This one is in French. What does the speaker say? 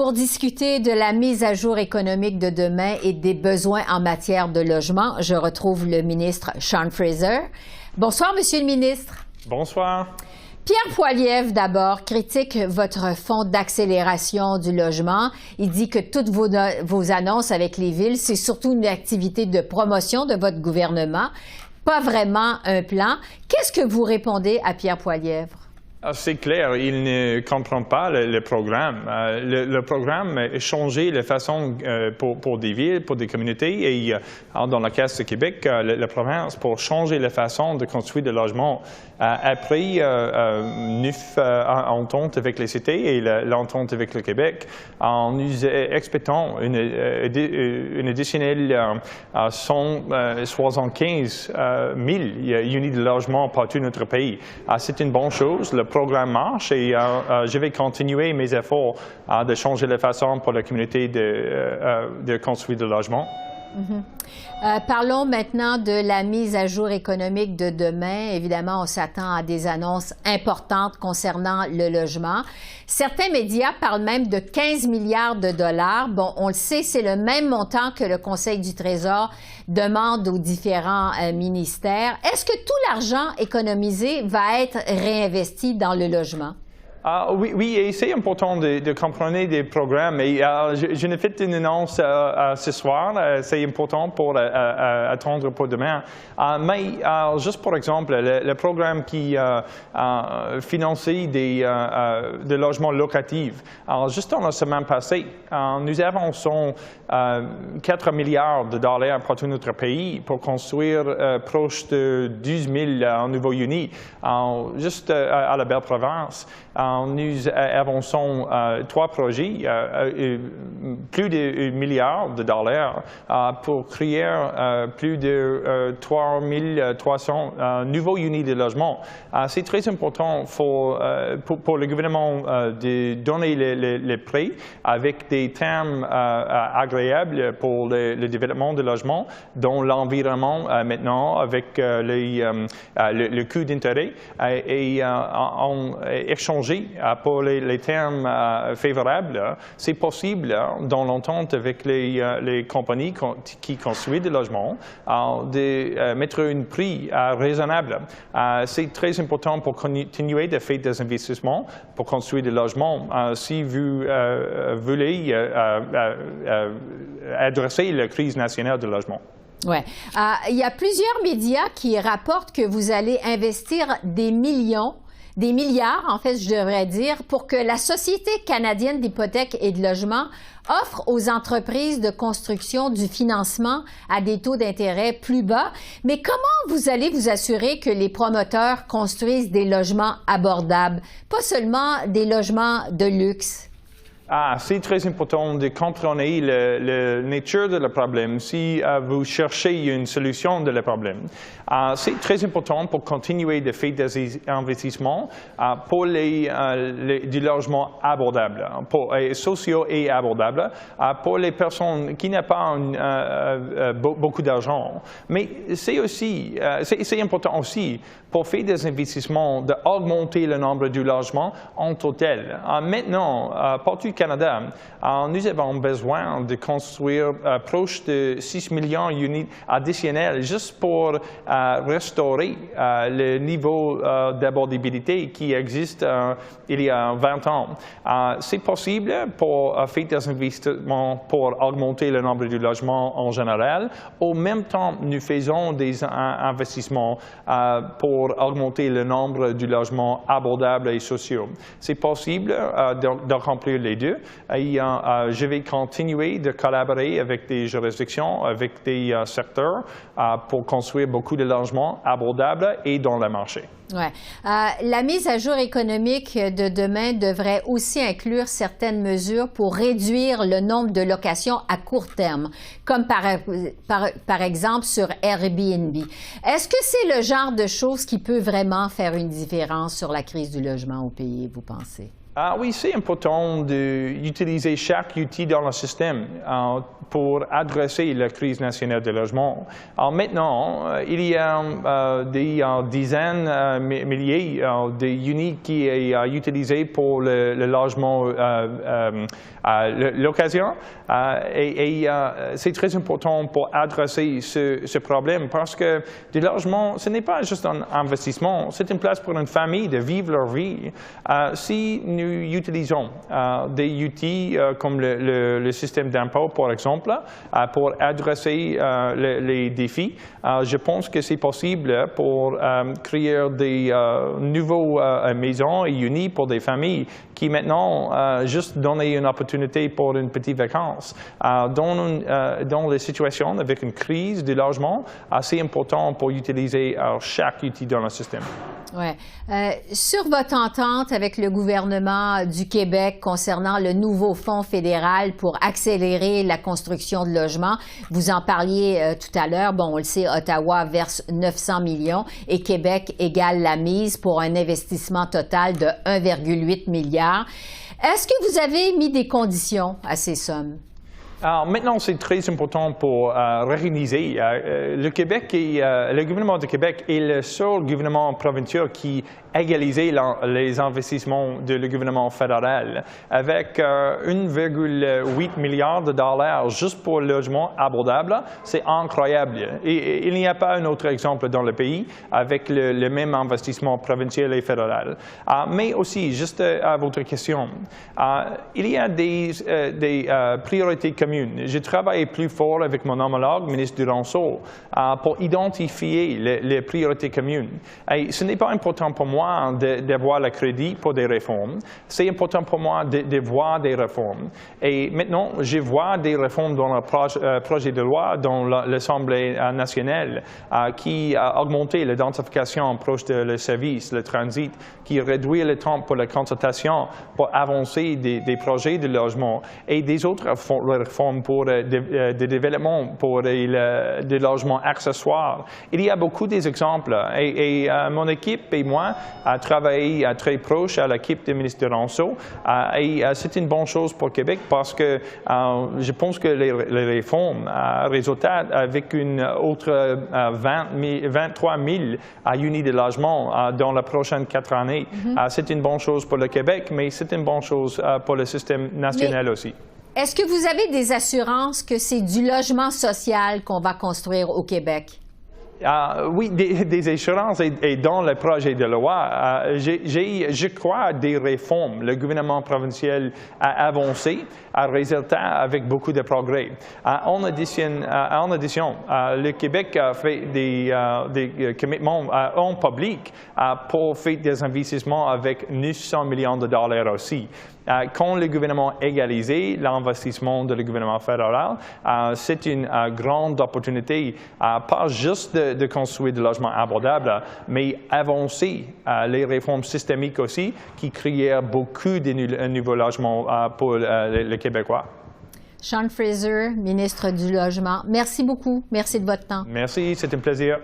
Pour discuter de la mise à jour économique de demain et des besoins en matière de logement, je retrouve le ministre Sean Fraser. Bonsoir, Monsieur le ministre. Bonsoir. Pierre Poilievre, d'abord, critique votre fonds d'accélération du logement. Il dit que toutes vos annonces avec les villes, c'est surtout une activité de promotion de votre gouvernement, pas vraiment un plan. Qu'est-ce que vous répondez à Pierre Poilievre? C'est clair, il ne comprend pas le programme. Le programme a changé la façon pour des villes, pour des communautés et dans la Caisse de Québec, la province, pour changer la façon de construire des logements. Après 9 ententes avec les cités et l'entente avec le Québec, nous expectons une additionnelle 175 000 unités de logement partout notre pays. C'est une bonne chose. Le programme marche et je vais continuer mes efforts de changer la façon pour la communauté de construire des logements. Parlons maintenant de la mise à jour économique de demain. Évidemment, on s'attend à des annonces importantes concernant le logement. Certains médias parlent même de 15 milliards de dollars. Bon, on le sait, c'est le même montant que le Conseil du Trésor demande aux différents ministères. Est-ce que tout l'argent économisé va être réinvesti dans le logement? Oui, et c'est important de comprendre des programmes. Et je ne fais une annonce ce soir. C'est important pour attendre pour demain. Mais juste pour exemple, le programme qui finance des logements locatifs. Juste dans la semaine passée, nous avançons 4 milliards de dollars pour tout notre pays pour construire proche de 12 000 nouveaux unis, juste à la belle province. Nous avançons 3 projets, plus de 1 milliard de dollars pour créer plus de 3 300 nouveaux unités de logement. C'est très important pour le gouvernement de donner les prêts avec des termes agréables pour le développement de logement dans l'environnement maintenant avec le coût d'intérêt et en échanger pour les termes favorables. C'est possible dans l'entente avec les compagnies qui construisent des logements de mettre un prix raisonnable. C'est très important pour continuer de faire des investissements pour construire des logements. Si vous voulez adresser la crise nationale du logement. Oui. Il y a plusieurs médias qui rapportent que vous allez investir des milliards, en fait, je devrais dire, pour que la Société canadienne d'hypothèques et de logement offre aux entreprises de construction du financement à des taux d'intérêt plus bas. Mais comment vous allez vous assurer que les promoteurs construisent des logements abordables, pas seulement des logements de luxe? C'est très important de comprendre la nature de le problème si vous cherchez une solution de le problème. C'est très important pour continuer de faire des investissements pour du logement abordable, sociaux et abordables, pour les personnes qui n'ont pas beaucoup d'argent. Mais c'est important aussi pour faire des investissements d'augmenter le nombre de logements en total. Maintenant, partout au Canada, nous avons besoin de construire proche de 6 millions d'unités additionnelles juste pour restaurer le niveau d'abordabilité qui existe il y a 20 ans. C'est possible pour faire des investissements pour augmenter le nombre de logements en général. Au même temps, nous faisons des investissements pour augmenter le nombre de logements abordables et sociaux. C'est possible d'accomplir les deux. Et je vais continuer de collaborer avec des juridictions, avec des secteurs pour construire beaucoup de logements abordables et dans le marché. Ouais. La mise à jour économique de demain devrait aussi inclure certaines mesures pour réduire le nombre de locations à court terme, comme par exemple sur Airbnb. Est-ce que c'est le genre de choses qui peut vraiment faire une différence sur la crise du logement au pays, vous pensez? Oui, c'est important d'utiliser chaque outil dans le système pour adresser la crise nationale de logement. Maintenant, il y a des dizaines, milliers d'unités qui sont utilisés pour le logement l'occasion. Et c'est très important pour adresser ce problème parce que le logement, ce n'est pas juste un investissement, c'est une place pour une famille de vivre leur vie. Si nous utilisons des outils comme le système d'impôt, par exemple, pour adresser les défis, je pense que c'est possible pour créer des nouveaux maisons et unies pour des familles qui maintenant juste donner une opportunité pour une petite vacance. Dans les situations avec une crise du logement, c'est important pour utiliser chaque outil dans le système. Ouais. Sur votre entente avec le gouvernement du Québec concernant le nouveau fonds fédéral pour accélérer la construction de logements, vous en parliez tout à l'heure. Bon, on le sait, Ottawa verse 900 millions et Québec égale la mise pour un investissement total de 1,8 milliard. Est-ce que vous avez mis des conditions à ces sommes? Alors, maintenant, c'est très important pour réorganiser. Le gouvernement du Québec est le seul gouvernement provincial qui égaliser les investissements du gouvernement fédéral avec 1,8 milliard de dollars juste pour le logement abordable. C'est incroyable. Et il n'y a pas un autre exemple dans le pays avec le même investissement provincial et fédéral. Mais aussi, juste à votre question, il y a des priorités communes. J'ai travaillé plus fort avec mon homologue, ministre Duranceau, pour identifier les priorités communes. Et ce n'est pas important pour moi d'avoir le crédit pour des réformes. C'est important pour moi de voir des réformes. Et maintenant, je vois des réformes dans le projet de loi dans l'Assemblée nationale qui a augmenté la densification proche de le service, le transit, qui réduit le temps pour la consultation, pour avancer des projets de logement et des autres réformes pour des développements, pour des logements accessoires. Il y a beaucoup d'exemples et mon équipe et moi a travaillé très proche à l'équipe du ministre Duranceau et c'est une bonne chose pour Québec parce que je pense que les réformes résultat avec une autre 23 000 unités de logement dans les prochaines 4 années. C'est une bonne chose pour le Québec, mais c'est une bonne chose pour le système national aussi. Est-ce que vous avez des assurances que c'est du logement social qu'on va construire au Québec? Oui, des assurances et dans le projet de loi, je crois des réformes. Le gouvernement provincial a avancé, a résultat avec beaucoup de progrès. En addition, le Québec a fait des commitments en public pour faire des investissements avec 900 millions de dollars aussi. Quand le gouvernement égalisé l'investissement du gouvernement fédéral, c'est une grande opportunité, pas juste de construire des logements abordables, mais avancer les réformes systémiques aussi, qui créent beaucoup de nouveaux logements pour les Québécois. Sean Fraser, ministre du Logement, merci beaucoup. Merci de votre temps. Merci, c'est un plaisir.